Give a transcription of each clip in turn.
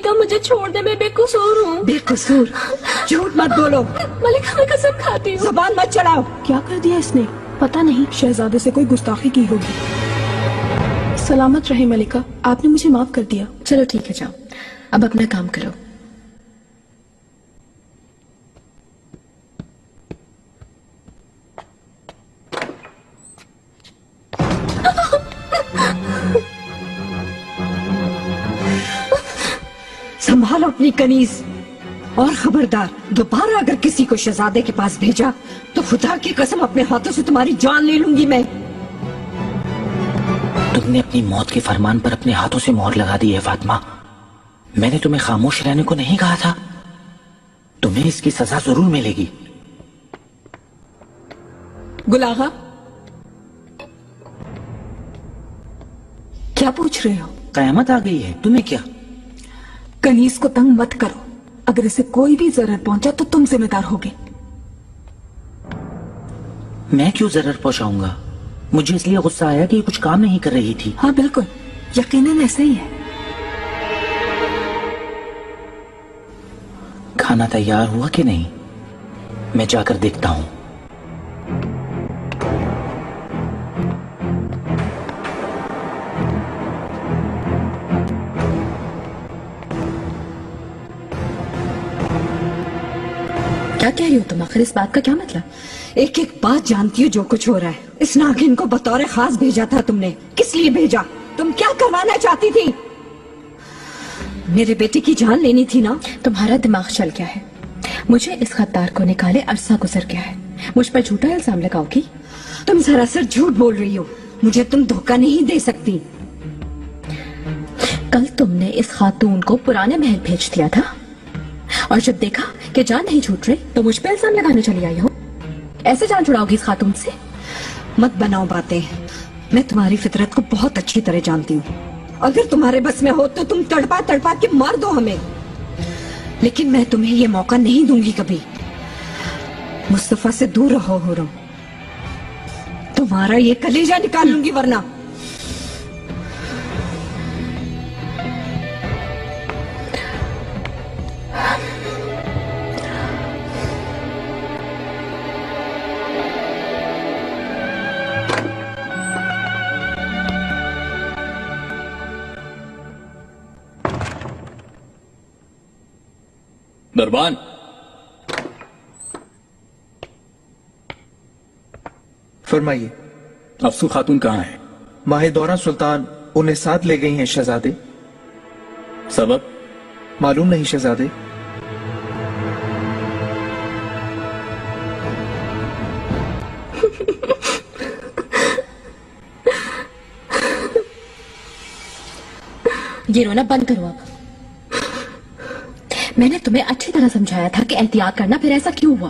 मलिका, मुझे छोड़ दे, मैं बेकसूर हूँ। बेकसूर? झूठ मत बोलो। मलिका, मैं कसम खाती हूँ। जुबान मत चलाओ। क्या कर दिया इसने? पता नहीं, शहजादे से कोई गुस्ताखी की होगी। सलामत रहे मलिका, आपने मुझे माफ कर दिया। चलो ठीक है, जाओ अब अपना काम करो। संभालो अपनी कनीज, और खबरदार दोबारा अगर किसी को शहजादे के पास भेजा तो खुदा की कसम अपने हाथों से तुम्हारी जान ले लूंगी मैं। तुमने अपनी मौत के फरमान पर अपने हाथों से मोहर लगा दी है फातिमा। मैंने तुम्हें खामोश रहने को नहीं कहा था। तुम्हें इसकी सजा जरूर मिलेगी। गुलागा, क्या पूछ रहे हो? कयामत आ गई है, तुम्हें क्या? कनीज को तंग मत करो, अगर इसे कोई भी जरूरत पहुंचा तो तुम जिम्मेदार होगे। मैं क्यों जरूर पहुंचाऊंगा? मुझे इसलिए गुस्सा आया कि ये कुछ काम नहीं कर रही थी। हाँ बिल्कुल, यकीनन ऐसा ही है। खाना तैयार हुआ कि नहीं? मैं जाकर देखता हूं। क्या कह रही हो तुम? आखिर इस बात का क्या मतलब? एक एक बात जानती हो जो कुछ हो रहा है। इस नागिन को बतौर खास भेजा था तुमने, किस लिए भेजा? तुम क्या करवाना चाहती थी? मेरे बेटे की जान लेनी थी ना? तुम्हारा दिमाग चल गया है। मुझे इस खद्दार को निकाले अरसा गुजर गया है, मुझ पर झूठा इल्जाम लगाओगी? तुम सरासर झूठ बोल रही हो, मुझे तुम धोखा नहीं दे सकती। कल तुमने इस खातून को पुराने महल भेज दिया था, और जब देखा कि जान नहीं छूट रही तो मुझ पे इल्जाम लगाने चली आई हो। ऐसे जान छुड़ाओगी इस खातून से? मत बनाओ बातें, मैं तुम्हारी फितरत को बहुत अच्छी तरह जानती हूँ। अगर तुम्हारे बस में हो तो तुम तड़पा तड़पा के मार दो हमें, लेकिन मैं तुम्हें ये मौका नहीं दूंगी कभी। मुस्तफा से दूर रहो हुरम, तुम्हारा ये कलेजा निकाल लूंगी वरना। दरबान, फरमाइए। अफसू खातून कहाँ है? माहिदौरा सुल्तान उन्हें साथ ले गई हैं शहजादे। सबब? मालूम नहीं शहजादे। ये रोना बंद करो अब। मैंने तुम्हें अच्छी तरह समझाया था कि एहतियात करना, फिर ऐसा क्यों हुआ?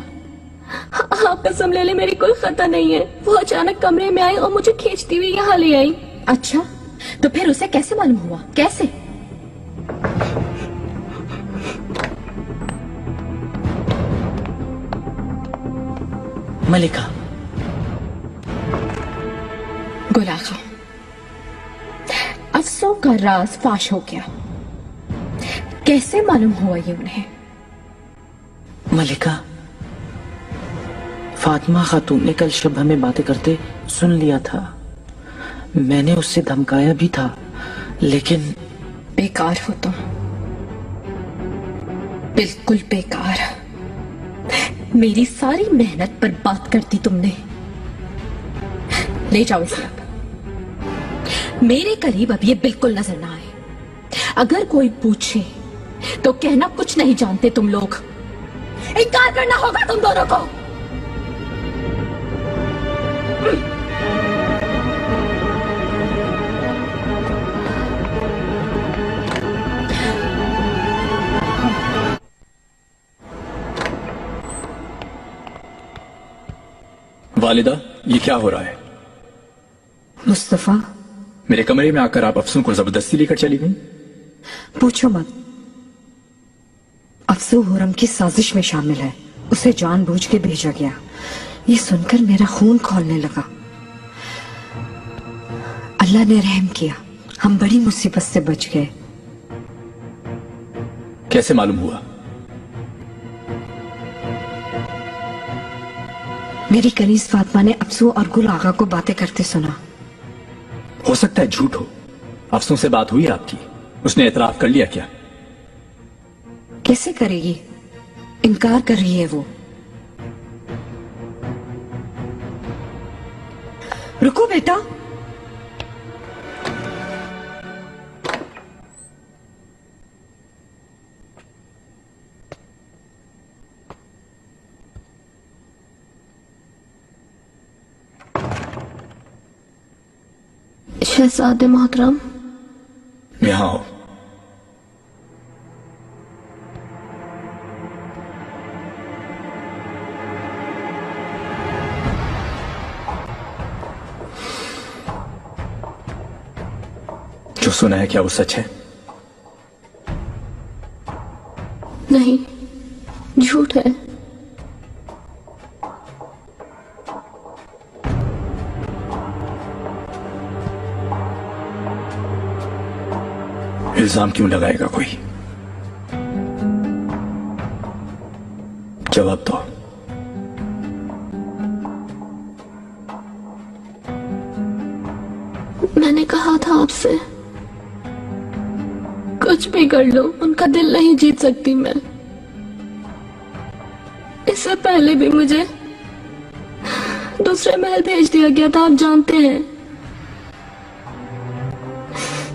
आप कसम ले ले, मेरी कोई खता नहीं है। वो अचानक कमरे में आई और मुझे खींचती हुई यहाँ ले आई। अच्छा, तो फिर उसे कैसे मालूम हुआ? कैसे? मलिका। गुलागा, अफसों का राज फाश हो गया। कैसे मालूम हुआ ये उन्हें? मलिका, फातिमा खातून ने कल शब हमें बातें करते सुन लिया था। मैंने उससे धमकाया भी था, लेकिन बेकार हो तुम, बिल्कुल बेकार। मेरी सारी मेहनत पर बात कर दी तुमने। ले जाओ इसे अब। मेरे करीब अब ये बिल्कुल नजर ना आए। अगर कोई पूछे तो कहना कुछ नहीं जानते तुम लोग। इनकार करना होगा तुम दोनों को। वालिदा, ये क्या हो रहा है? मुस्तफा, मेरे कमरे में आकर आप अफसों को जबरदस्ती लेकर चली गई। पूछो मत। अफसू हुरम की साजिश में शामिल है, उसे जानबूझ के भेजा गया। ये सुनकर मेरा खून खौलने लगा। अल्लाह ने रहम किया, हम बड़ी मुसीबत से बच गए। कैसे मालूम हुआ? मेरी कनीज फातिमा ने अफसू और गुल आगा को बातें करते सुना। हो सकता है झूठ हो। अफसों से बात हुई आपकी? उसने एतराफ कर लिया क्या? कैसे करेगी, इनकार कर रही है वो। रुको बेटा। शहजादे मोहतरम, यहाँ आओ। जो सुना है क्या वो सच है? नहीं, झूठ है। इल्जाम क्यों लगाएगा कोई? जवाब दो। मैंने कहा था आपसे, कुछ भी कर लो उनका दिल नहीं जीत सकती मैं। इससे पहले भी मुझे दूसरे महल भेज दिया गया था, आप जानते हैं।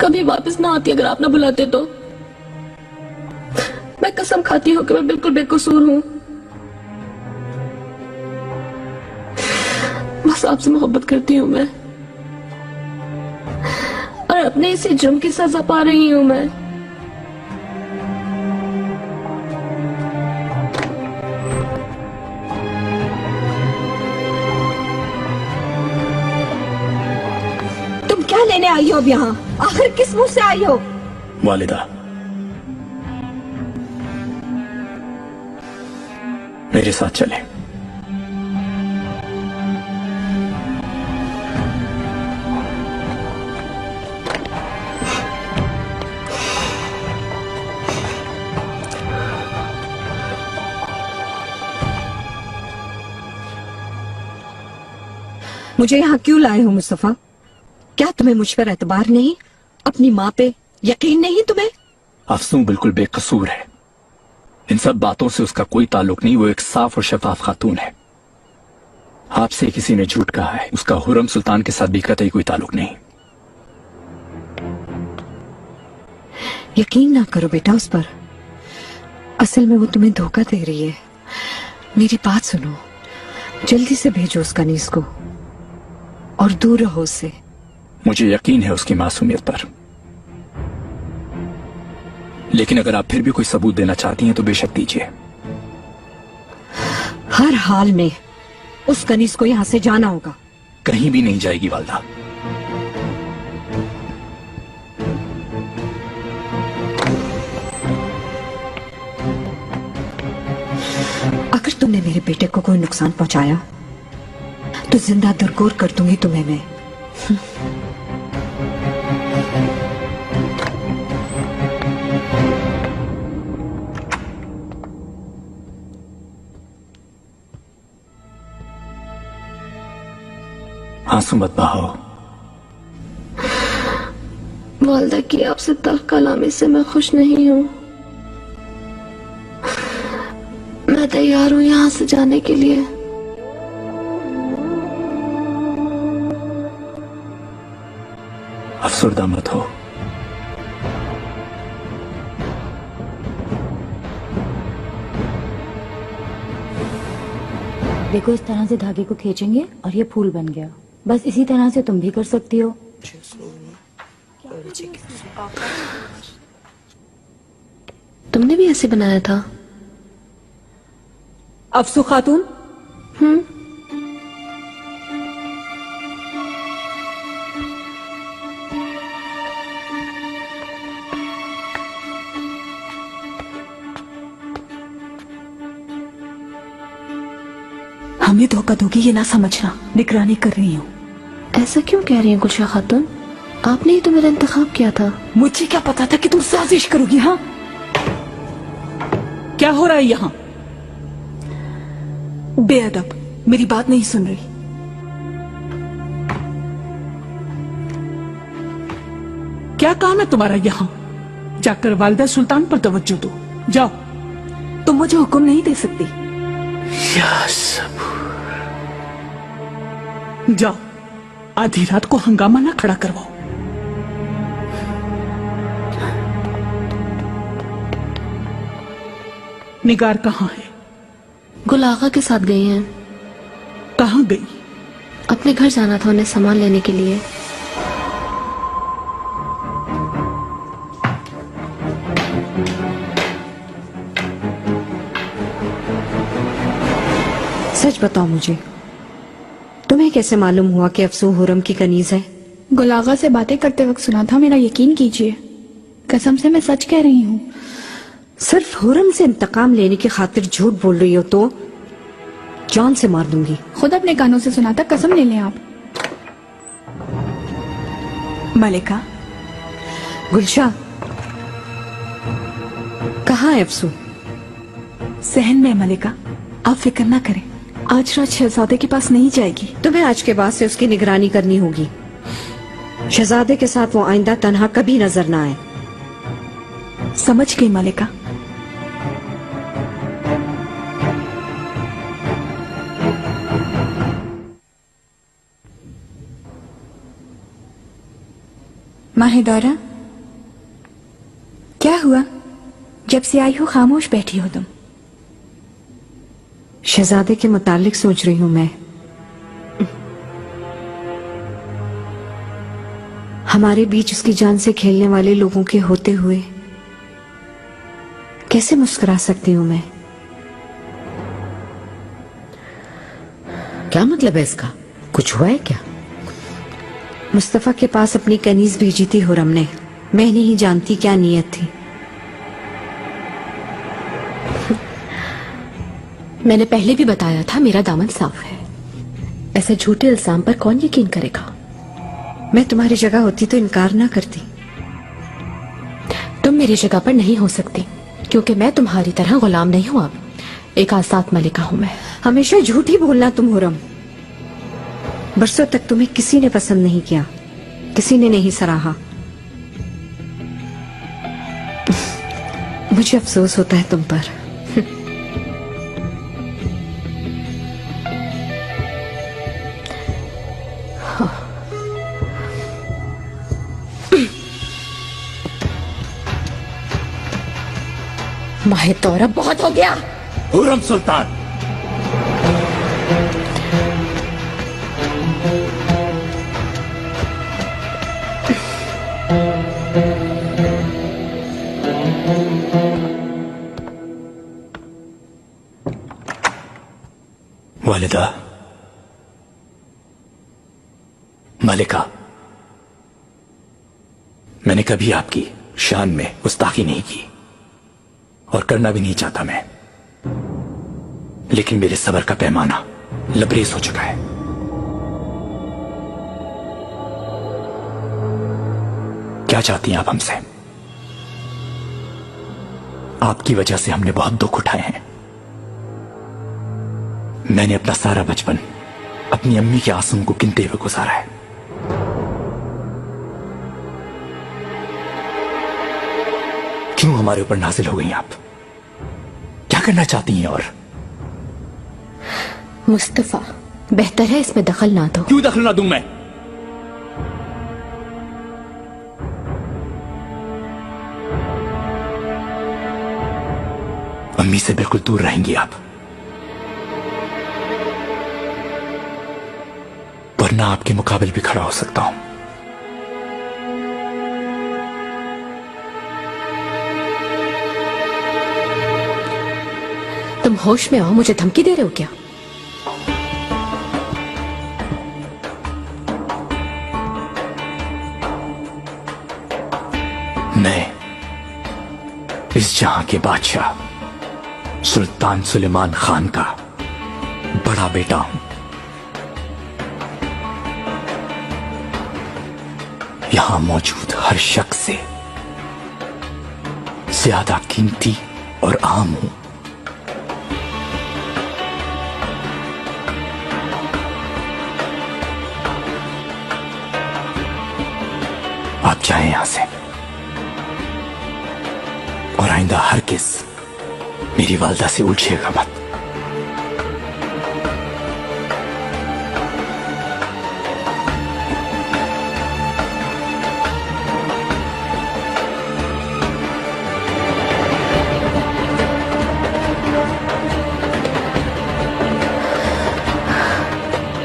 कभी वापस ना आती अगर आप ना बुलाते तो। मैं कसम खाती हूँ कि मैं बिल्कुल बेकसूर हूँ। बस आपसे मोहब्बत करती हूँ मैं, और अपने इसी जुर्म की सजा पा रही हूँ मैं। तुम क्या लेने आई हो अब यहाँ? आखिर किस मुंह से आई हो? वालिदा, मेरे साथ चले। मुझे यहाँ क्यों लाए हो मुस्तफा? क्या तुम्हें मुझ पर एतबार नहीं? अपनी माँ पे यकीन नहीं तुम्हें? अफसूं बिल्कुल बेकसूर है। इन सब बातों से उसका कोई ताल्लुक नहीं। वो एक साफ और शफाफ खातून है। आपसे किसी ने झूठ कहा है। उसका हुरम सुल्तान के साथ भी कतई कोई ताल्लुक नहीं। यकीन ना करो बेटा उस पर। असल में वो तुम्हें धोखा दे रही है। मेरी बात सुनो, जल्दी से भेजो उस कनीज को और दूर रहो उससे। मुझे यकीन है उसकी मासूमियत पर, लेकिन अगर आप फिर भी कोई सबूत देना चाहती हैं तो बेशक दीजिए। हर हाल में उस कनीज को यहां से जाना होगा। कहीं भी नहीं जाएगी वालदा। अगर तुमने मेरे बेटे को कोई नुकसान पहुंचाया तो जिंदा दरगोर कर दूंगी तुम्हें मैं। आंसू मत बहाओ। वालदा की आपसे तल्ख कलामी से मैं खुश नहीं हूँ। मैं तैयार हूँ यहाँ से जाने के लिए। अफसरदा मत हो। देखो, इस तरह से धागे को खींचेंगे और ये फूल बन गया। बस इसी तरह से तुम भी कर सकती हो। तुमने भी ऐसे बनाया था? अफसू खातून, हमें धोखा दोगी ये ना समझना। निगरानी कर रही हूँ। ऐसा क्यों कह रही हैं गुलशा खातून? आपने ही तो मेरा इंतखाब किया था। मुझे क्या पता था कि तुम साजिश करोगी? हाँ, क्या हो रहा है यहाँ? बेअदब, मेरी बात नहीं सुन रही। क्या काम है तुम्हारा यहाँ? जाकर वालिदा सुल्तान पर तवज्जो दो। जाओ। तुम मुझे हुक्म नहीं दे सकती। या सबूर। जाओ, आधी रात को हंगामा ना खड़ा करवाओ। निगार कहाँ है? गुल आगा के साथ गई हैं। कहाँ गई? अपने घर जाना था उन्हें सामान लेने के लिए। सच बताओ मुझे, तुम्हें कैसे मालूम हुआ कि अफसू हुरम की कनीज है? गुल आगा से बातें करते वक्त सुना था। मेरा यकीन कीजिए, कसम से मैं सच कह रही हूँ। सिर्फ हुरम से इंतकाम लेने की खातिर झूठ बोल रही हो तो जान से मार दूंगी। खुद अपने कानों से सुना था, कसम ले लें आप। मलिका। गुलशा, कहाँ है अफसू? सहन में मलिका, आप फिक्र ना करें, आज रात शहजादे के पास नहीं जाएगी। तुम्हें आज के बाद से उसकी निगरानी करनी होगी। शहजादे के साथ वो आइंदा तन्हा कभी नजर ना आए। समझ गई मलिका। माहिदौरा, क्या हुआ? जब से आई हो खामोश बैठी हो तुम। शहजादे के मुतालिक सोच रही हूं मैं। हमारे बीच उसकी जान से खेलने वाले लोगों के होते हुए कैसे मुस्कुरा सकती हूं मैं? क्या मतलब है इसका? कुछ हुआ है क्या? मुस्तफा के पास अपनी कनीज भेजी थी हुरम ने। मैं नहीं जानती क्या नीयत थी। मैंने पहले भी बताया था, मेरा दामन साफ है। ऐसे झूठे इल्जाम पर कौन यकीन करेगा? मैं तुम्हारी जगह होती तो इनकार ना करती। तुम मेरी जगह पर नहीं हो सकती, क्योंकि मैं तुम्हारी तरह गुलाम नहीं हूं। अब एक आजाद मलिका हूं मैं। हमेशा झूठ ही बोलना तुम हुरम। बरसों तक तुम्हें किसी ने पसंद नहीं किया, किसी ने नहीं सराहा। मुझे अफसोस होता है तुम पर। माहिदौरा, बहुत हो गया। हुरम सुल्तान, वालिदा, मलिका, मैंने कभी आपकी शान में गुस्ताखी नहीं की और करना भी नहीं चाहता मैं, लेकिन मेरे सब्र का पैमाना लबरेज हो चुका है। क्या चाहती हैं आप हमसे? आपकी वजह से हमने बहुत दुख उठाए हैं। मैंने अपना सारा बचपन अपनी अम्मी के आंसुओं को गिनते हुए गुजारा है। क्यों हमारे ऊपर नाजिल हो गई आप? क्या करना चाहती हैं? और मुस्तफा, बेहतर है इसमें दखल ना दो। क्यों दखल ना दूं मैं? अम्मी से बिल्कुल दूर रहेंगी आप, वरना आपके मुकाबले भी खड़ा हो सकता हूं। तुम होश में आओ, मुझे धमकी दे रहे हो क्या? मैं इस जहां के बादशाह सुल्तान सुलेमान खान का बड़ा बेटा हूं। यहां मौजूद हर शख्स से ज्यादा कीमती और आम हूं। जाए यहां से और आइंदा हरगिज़ मेरी वालदा से उलझिएगा मत।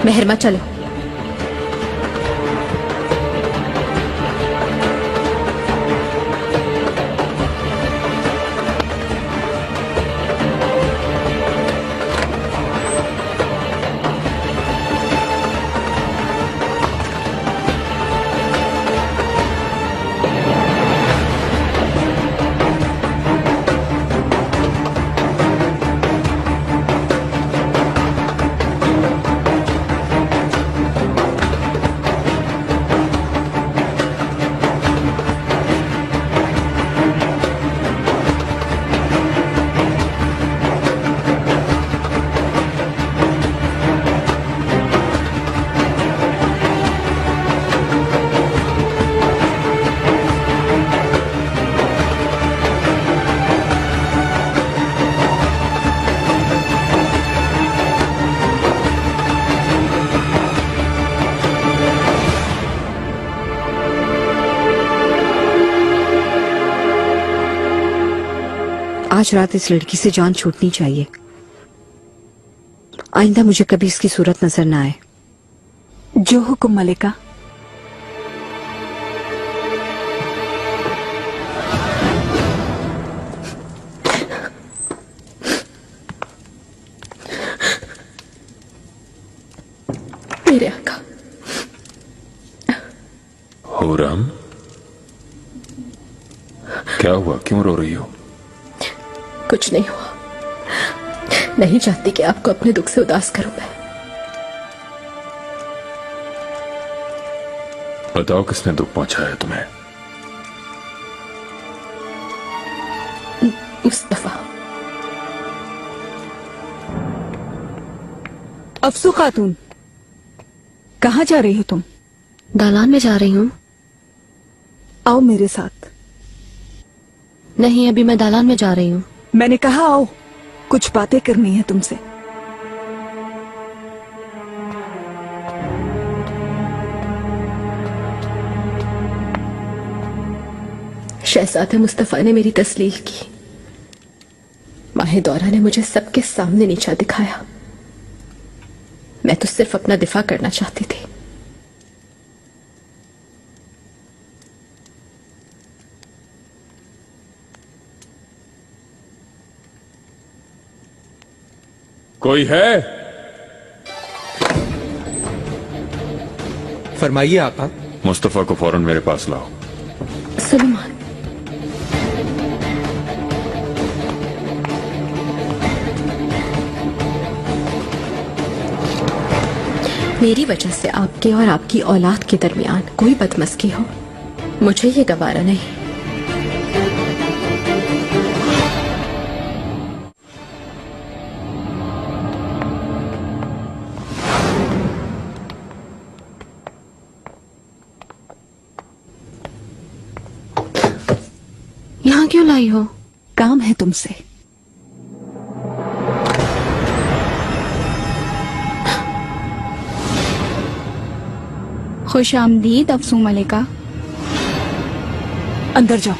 मेहरमा चलो। आज रात इस लड़की से जान छूटनी चाहिए। आइंदा मुझे कभी इसकी सूरत नजर ना आए। जो हुक्म मलिका। मेरे आका। हुरम, क्या हुआ? क्यों रो रही हो? कुछ नहीं हुआ। नहीं चाहती कि आपको अपने दुख से उदास करूं मैं। बताओ किसने दुख पहुंचाया तुम्हें? मुस्तफा। अफसू खातून, कहाँ जा रही हो तुम? दालान में जा रही हूँ। आओ मेरे साथ। नहीं, अभी मैं दालान में जा रही हूँ। मैंने कहा आओ, कुछ बातें करनी है तुमसे। शहजादा मुस्तफा ने मेरी तस्लील की। माहे दौरा ने मुझे सबके सामने नीचा दिखाया। मैं तो सिर्फ अपना दिफा करना चाहती थी। कोई है? फरमाइए आका। मुस्तफा को फौरन मेरे पास लाओ। सुलेमान। मेरी वजह से आपके और आपकी औलाद के दरमियान कोई बदमस्की हो, मुझे ये गवारा नहीं। यहाँ क्यों लाई हो? काम है तुमसे। खुश आमदीद अफसू मलिका। अंदर जाओ।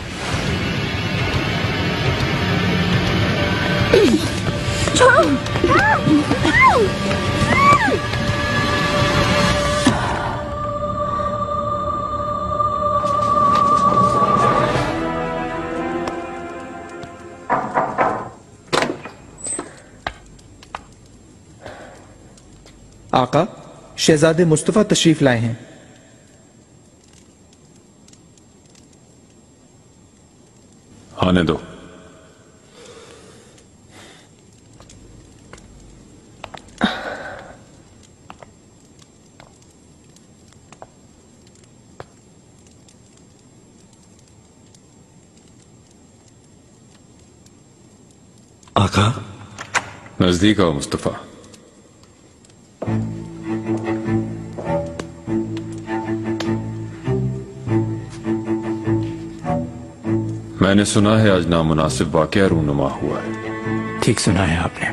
आका, शहजादे मुस्तफा तशरीफ लाए हैं। आने दो। आका, नजदीक आओ मुस्तफा। मैंने सुना है आज नामुनासिब वाकया रूनुमा हुआ है। ठीक सुना है आपने।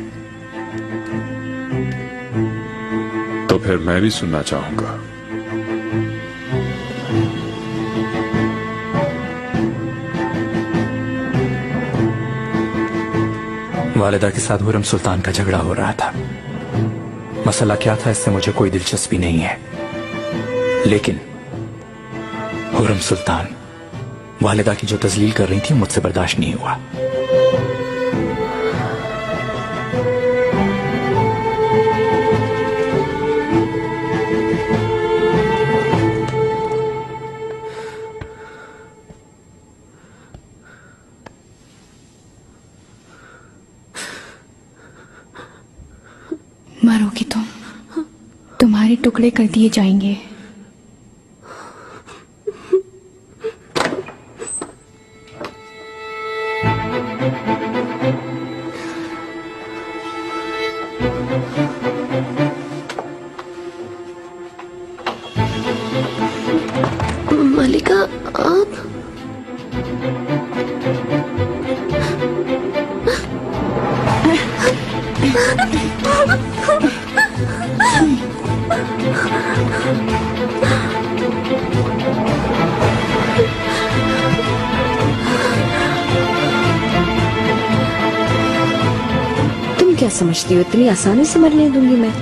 तो फिर मैं भी सुनना चाहूंगा। वालिदा के साथ हुरम सुल्तान का झगड़ा हो रहा था। मसला क्या था इससे मुझे कोई दिलचस्पी नहीं है, लेकिन हुरम सुल्तान वालिदा की जो तजलील कर रही थी मुझसे बर्दाश्त नहीं हुआ। मरोगी तुम, तुम्हारे टुकड़े कर दिए जाएंगे। मलिका, आप तुम क्या समझती हो इतनी आसानी से मरने दूंगी मैं?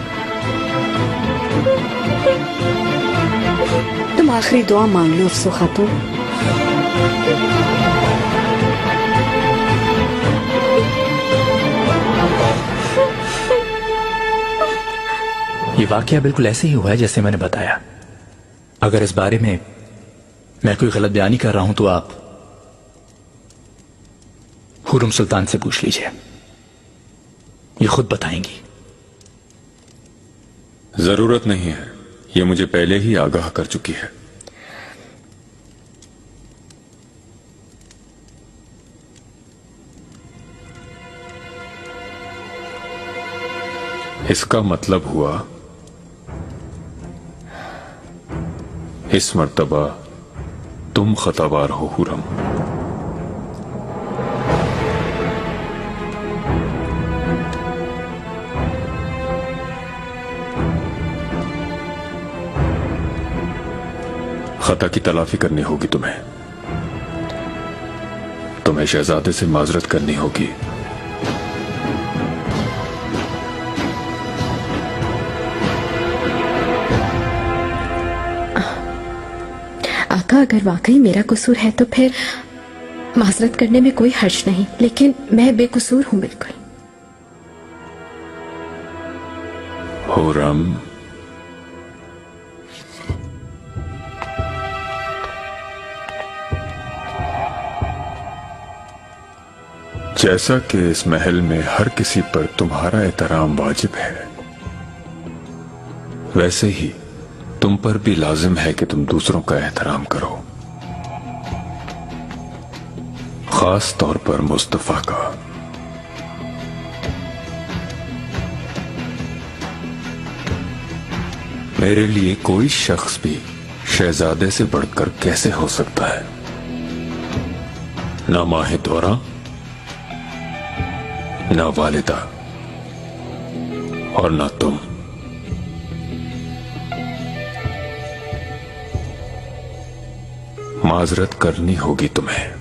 तुम आखिरी दुआ मांग लो अफसो खातून। ये वाकया बिल्कुल ऐसे ही हुआ है जैसे मैंने बताया। अगर इस बारे में मैं कोई गलत बयानी कर रहा हूं तो आप हुरम सुल्तान से पूछ लीजिए, ये खुद बताएंगी। जरूरत नहीं है, ये मुझे पहले ही आगाह कर चुकी है। इसका मतलब हुआ इस मर्तबा तुम खतावार हो हुरम। खता की तलाफी करनी होगी तुम्हें। तुम्हें शहजादे से माजरत करनी होगी। आका, अगर वाकई मेरा कसूर है तो फिर माजरत करने में कोई हर्ज नहीं, लेकिन मैं बेकसूर हूं बिल्कुल। हुरम, जैसा कि इस महल में हर किसी पर तुम्हारा एहतराम वाजिब है, वैसे ही तुम पर भी लाजिम है कि तुम दूसरों का एहतराम करो, खास तौर पर मुस्तफा का। मेरे लिए कोई शख्स भी शहजादे से बढ़कर कैसे हो सकता है? ना माहे दौरा, ना वालिदा और ना तुम। माजरत करनी होगी तुम्हें।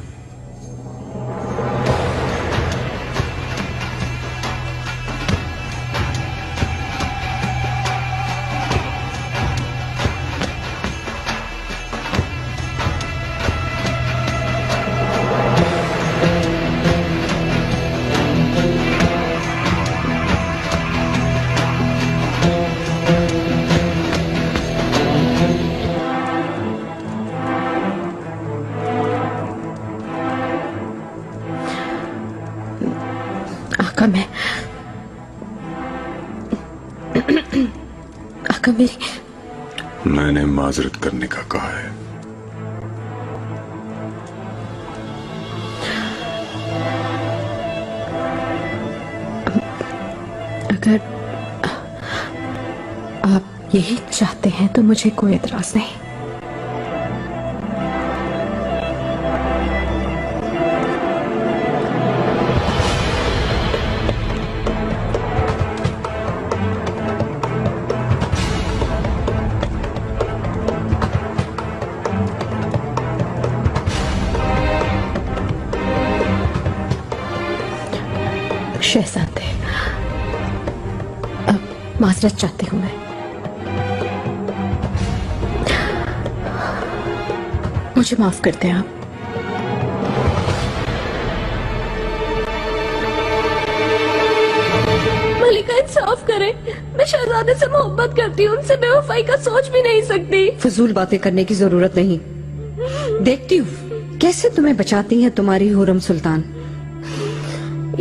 आका, मेरी मैंने माजरत करने का कहा है। अगर आप यही चाहते हैं तो मुझे कोई एतराज नहीं। शहजादे, माजरत चाहती हूं मैं। मुझे माफ करते हैं आप। मलिका, इंसाफ करें, मैं शहजादे से मोहब्बत करती हूँ, उनसे बेवफाई का सोच भी नहीं सकती। फजूल बातें करने की जरूरत नहीं। देखती हूँ कैसे तुम्हें बचाती है तुम्हारी हुरम सुल्तान।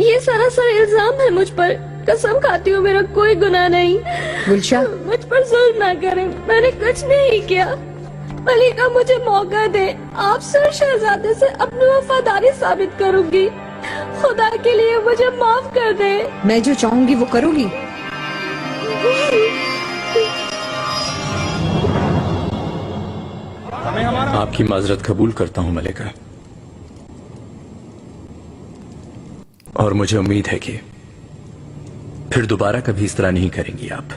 ये सरासर इल्जाम है मुझ पर, कसम खाती हूँ मेरा कोई गुनाह नहीं। गुलशा, मुझ पर जुल्म ना करें, मैंने कुछ नहीं किया। मलिका, मुझे मौका दे, आपसे और शहजादे से अपनी वफादारी साबित करूंगी। खुदा के लिए मुझे माफ कर दे। मैं जो चाहूंगी वो करोगी। आपकी माजरत कबूल करता हूं मलिका, और मुझे उम्मीद है कि फिर दोबारा कभी इस तरह नहीं करेंगी आप।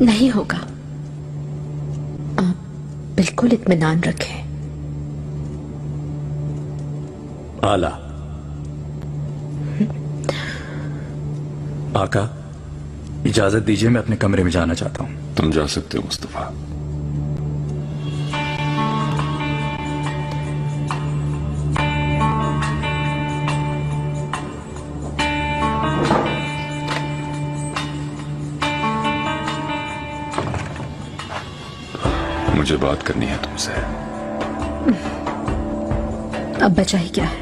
नहीं होगा, आप बिल्कुल इत्मीनान रखें। आला। आका, इजाजत दीजिए, मैं अपने कमरे में जाना चाहता हूं। तुम जा सकते हो मुस्तफा। मुझे बात करनी है तुमसे। अब बचा ही क्या है,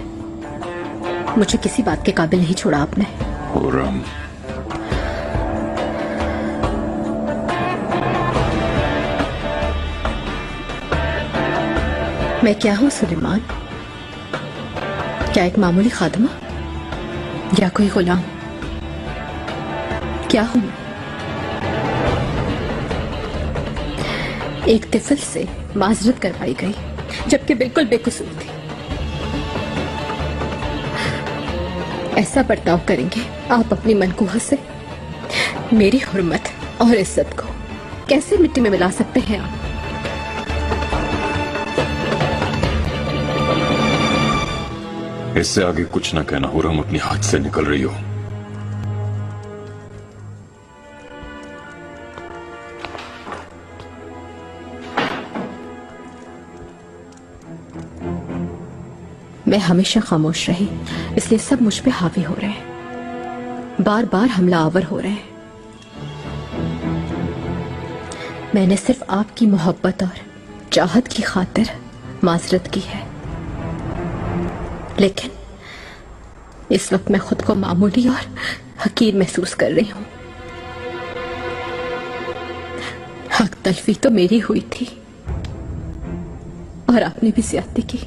मुझे किसी बात के काबिल नहीं छोड़ा आपने। हुरम, मैं क्या हूं सुलेमान? क्या एक मामूली खादमा या कोई गुलाम? क्या हूं मैं? एक तिफल से माजरत करवाई गई जबकि बिल्कुल बेकसूर थी। ऐसा बर्ताव करेंगे आप अपनी मनकूहा से? मेरी हुर्मत और इज्जत को कैसे मिट्टी में मिला सकते हैं आप? इससे आगे कुछ ना कहना हुरम, अपनी हाथ से निकल रही हो। मैं हमेशा खामोश रही, इसलिए सब मुझ पे हावी हो रहे हैं, बार बार हमला आवर हो रहे हैं। मैंने सिर्फ आपकी मोहब्बत और चाहत की खातिर माजरत की है, लेकिन इस वक्त मैं खुद को मामूली और हकीर महसूस कर रही हूं। हक तलफी तो मेरी हुई थी और आपने भी ज्यादती की।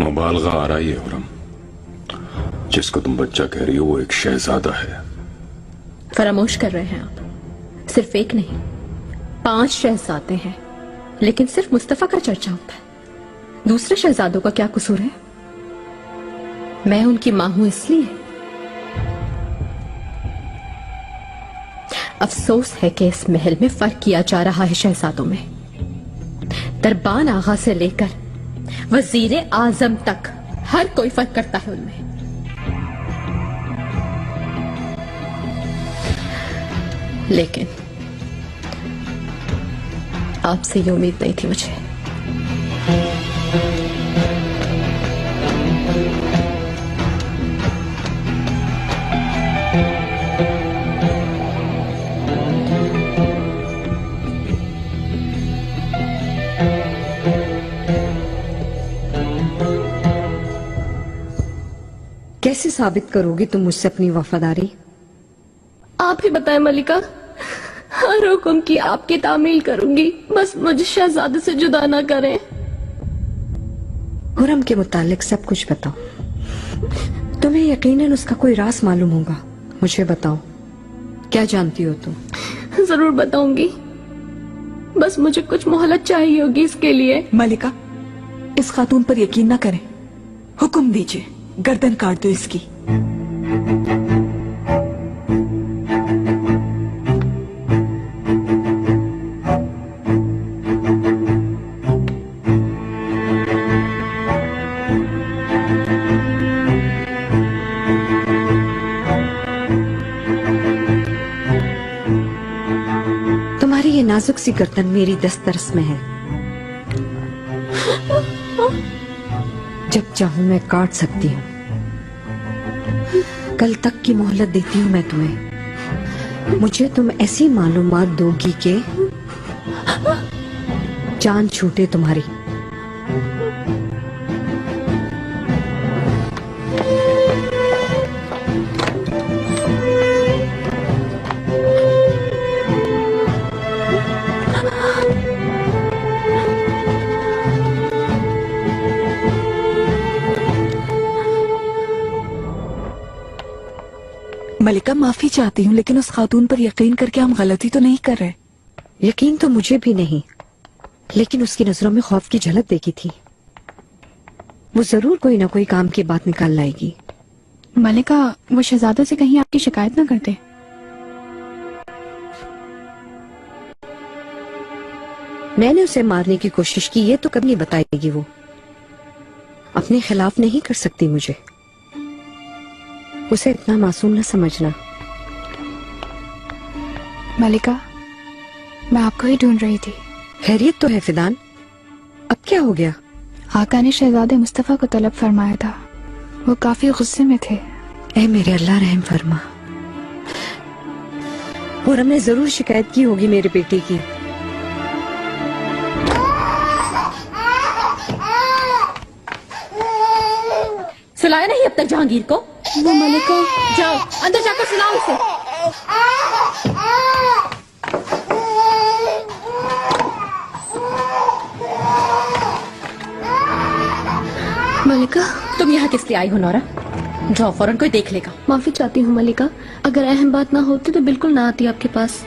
मुबालगा आ रही है हुरम, जिसको तुम बच्चा कह रही हो वो एक शहजादा है। फरामोश कर रहे हैं आप, सिर्फ एक नहीं 5 शहजादे हैं, लेकिन सिर्फ मुस्तफा का चर्चा होता है। दूसरे शहजादों का क्या कसूर है? मैं उनकी मां हूं इसलिए। अफसोस है कि इस महल में फर्क किया जा रहा है शहजादों में। दरबान आगा से लेकर वजीरे आजम तक हर कोई फर्क करता है उनमें। लेकिन आपसे ये उम्मीद नहीं थी मुझे। कैसे साबित करोगी तुम मुझसे अपनी वफादारी? आप ही बताएं मलिका, हर हुक्म की आपकी तामील करूंगी, बस मुझे शहजादे से जुदा ना करें। हुरम के मुतालिक सब कुछ बताओ, तुम्हें यकीनन उसका कोई राज मालूम होगा। मुझे बताओ, क्या जानती हो तुम? जरूर बताऊंगी, बस मुझे कुछ मोहलत चाहिए होगी इसके लिए। मलिका, इस खातून पर यकीन न करें, हुक्म दीजिए, गर्दन काट दो इसकी। ये नाजुक सी गर्दन मेरी दस्तरस में है। जब चाहूं मैं काट सकती हूँ। कल तक की मोहलत देती हूँ मैं तुम्हें। मुझे तुम ऐसी मालूमात दोगी कि जान छूटे तुम्हारी। मलिका, माफी चाहती हूँ, लेकिन उस खातून पर यकीन करके हम गलती तो नहीं कर रहे। यकीन तो मुझे भी नहीं, लेकिन उसकी नजरों में खौफ की झलक देखी थी। वो जरूर कोई ना कोई काम की बात निकाल लाएगी। मलिका, वो शहजादों से कहीं आपकी शिकायत ना करते। मैंने उसे मारने की कोशिश की, ये तो कभी नहीं बताएगी। वो अपने खिलाफ नहीं कर सकती मुझे। उसे इतना मासूम न समझना। मलिका, मैं आपको ही ढूंढ रही थी। खैरियत तो है फिदान? अब क्या हो गया? आका ने शहजादे मुस्तफा को तलब फरमाया था। वो काफी गुस्से में थे। ऐ मेरे अल्लाह, रहम फरमा। और हमने जरूर शिकायत की होगी मेरे बेटे की। सुलाया नहीं अब तक जहांगीर को? वो मलिका, जाओ अंदर जाकर सुलाओ उसे। मलिका, तुम यहाँ किस लिए आई हो नौरा? जाओ, फौरन कोई देख लेगा। माफी चाहती हूँ मलिका, अगर अहम बात ना होती तो बिल्कुल ना आती आपके पास।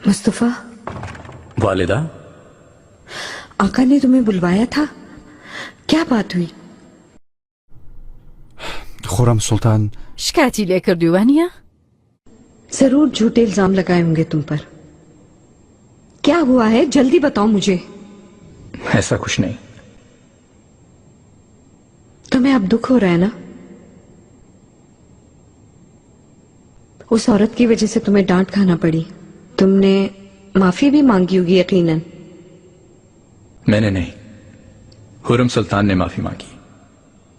मुस्तफा। वालिदा, आका ने तुम्हें बुलवाया था, क्या बात हुई? खुरम सुल्तान शिकायत लेकर दीवानिया। जरूर झूठे इल्जाम लगाए होंगे तुम पर। क्या हुआ है, जल्दी बताओ मुझे। ऐसा कुछ नहीं। तुम्हें अब दुख हो रहा है ना? उस औरत की वजह से तुम्हें डांट खाना पड़ी। तुमने माफी भी मांगी होगी यकीनन। मैंने नहीं, खुरम सुल्तान ने माफी मांगी,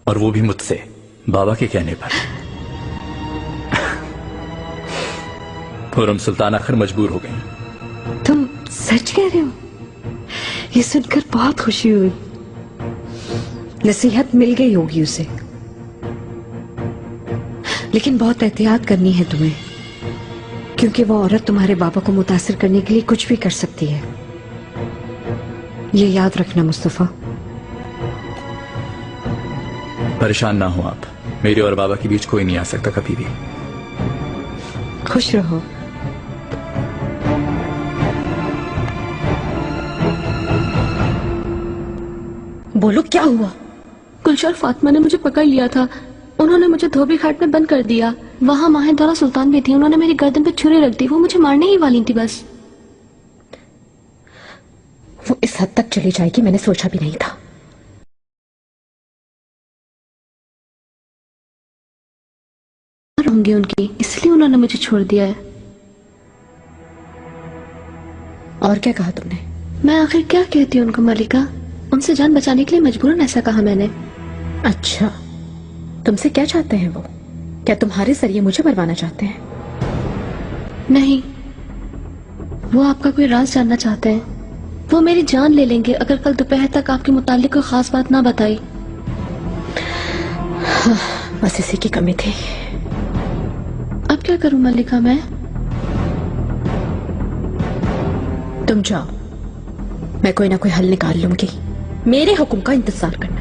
और वो भी मुझसे, बाबा के कहने पर। खुरम सुल्तान आखिर मजबूर हो गई। तुम सच कह रहे हो? ये सुनकर बहुत खुशी हुई। नसीहत मिल गई होगी उसे, लेकिन बहुत एहतियात करनी है तुम्हें, क्योंकि वो औरत तुम्हारे बाबा को मुतासिर करने के लिए कुछ भी कर सकती है। ये याद रखना मुस्तफा। परेशान ना हो आप, मेरे और बाबा के बीच कोई नहीं आ सकता कभी भी। खुश रहो। बोलो, क्या हुआ? गुलशन फातिमा ने मुझे पकड़ लिया था। उन्होंने मुझे धोबी घाट में बंद कर दिया। वहां माहिदौरा सुल्तान भी थी। उन्होंने मेरी गर्दन पे छुरी रख दी। वो मुझे मारने ही वाली थी बस। वो इस हद तक चली जाएगी मैंने सोचा भी नहीं था। होंगी उनकी, इसलिए उन्होंने मुझे छोड़ दिया है। और क्या कहा तुमने? मैं आखिर क्या कहती हूँ उनको मलिका? उनसे जान बचाने के लिए मजबूरन ऐसा कहा मैंने। अच्छा, तुमसे क्या चाहते हैं वो? क्या तुम्हारे जरिए मुझे मरवाना चाहते हैं? नहीं, वो आपका कोई राज जानना चाहते हैं। वो मेरी जान ले लेंगे अगर कल दोपहर तक आपके मुतालिक कोई खास बात ना बताई। बस इसी की कमी थी। अब क्या करूं मलिका मैं? तुम जाओ, मैं कोई ना कोई हल निकाल लूंगी। मेरे हुक्म का इंतजार करना।